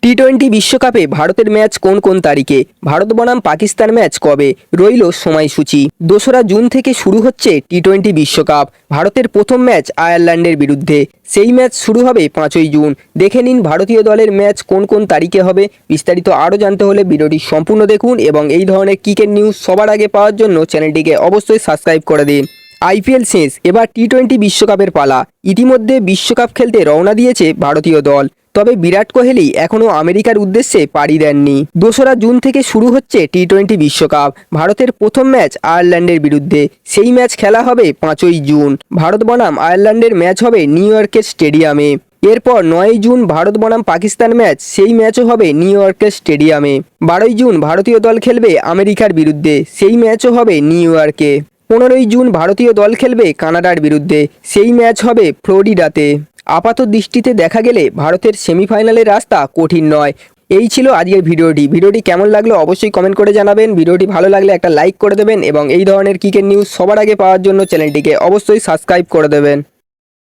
টি-20 বিশ্বকাপে ভারতের ম্যাচ কোন কোন তারিখে? ভারত বনাম পাকিস্তান ম্যাচ কবে? রইল সময়সূচি। 2রা জুন থেকে শুরু হচ্ছে টি-20 বিশ্বকাপ। ভারতের প্রথম ম্যাচ আয়ারল্যান্ডের বিরুদ্ধে। সেই ম্যাচ শুরু হবে 5ই জুন। দেখে নিন ভারতীয় দলের ম্যাচ কোন কোন তারিখে হবে। বিস্তারিত আরও জানতে হলে ভিডিওটি সম্পূর্ণ দেখুন এবং এই ধরনের ক্রিকেট নিউজ সবার আগে পাওয়ার জন্য চ্যানেলটিকে অবশ্যই সাবস্ক্রাইব করে দিন। আইপিএল শেষ, এবার টি-20 বিশ্বকাপের পালা। ইতিমধ্যে বিশ্বকাপ খেলতে রওনা দিয়েছে ভারতীয় দল। তবে বিরাট কোহলি এখনও আমেরিকার উদ্দেশ্যে পাড়ি দেননি। 2রা জুন থেকে শুরু হচ্ছে টি-20 বিশ্বকাপ। ভারতের প্রথম ম্যাচ আয়ারল্যান্ডের বিরুদ্ধে। সেই ম্যাচ খেলা হবে 5ই জুন। ভারত বনাম আয়ারল্যান্ডের ম্যাচ হবে নিউ ইয়র্কের স্টেডিয়ামে। এরপর 9ই জুন ভারত বনাম পাকিস্তান ম্যাচ, সেই ম্যাচও হবে নিউ ইয়র্কের স্টেডিয়ামে। 12ই জুন ভারতীয় দল খেলবে আমেরিকার বিরুদ্ধে। সেই ম্যাচও হবে নিউ ইয়র্কে। 15ই জুন ভারতীয় দল খেলবে কানাডার বিরুদ্ধে। সেই ম্যাচ হবে ফ্লোরিডাতে। আপাত দৃষ্টিতে দেখা গেলে ভারতের সেমিফাইনালের রাস্তা কঠিন নয়। এই ছিল আজকের ভিডিওটি কেমন লাগলো অবশ্যই কমেন্ট করে জানাবেন। ভিডিওটি ভালো লাগলে একটা লাইক করে দেবেন এবং এই ধরনের ক্রিকেট নিউজ সবার আগে পাওয়ার জন্য চ্যানেলটিকে অবশ্যই সাবস্ক্রাইব করে দেবেন।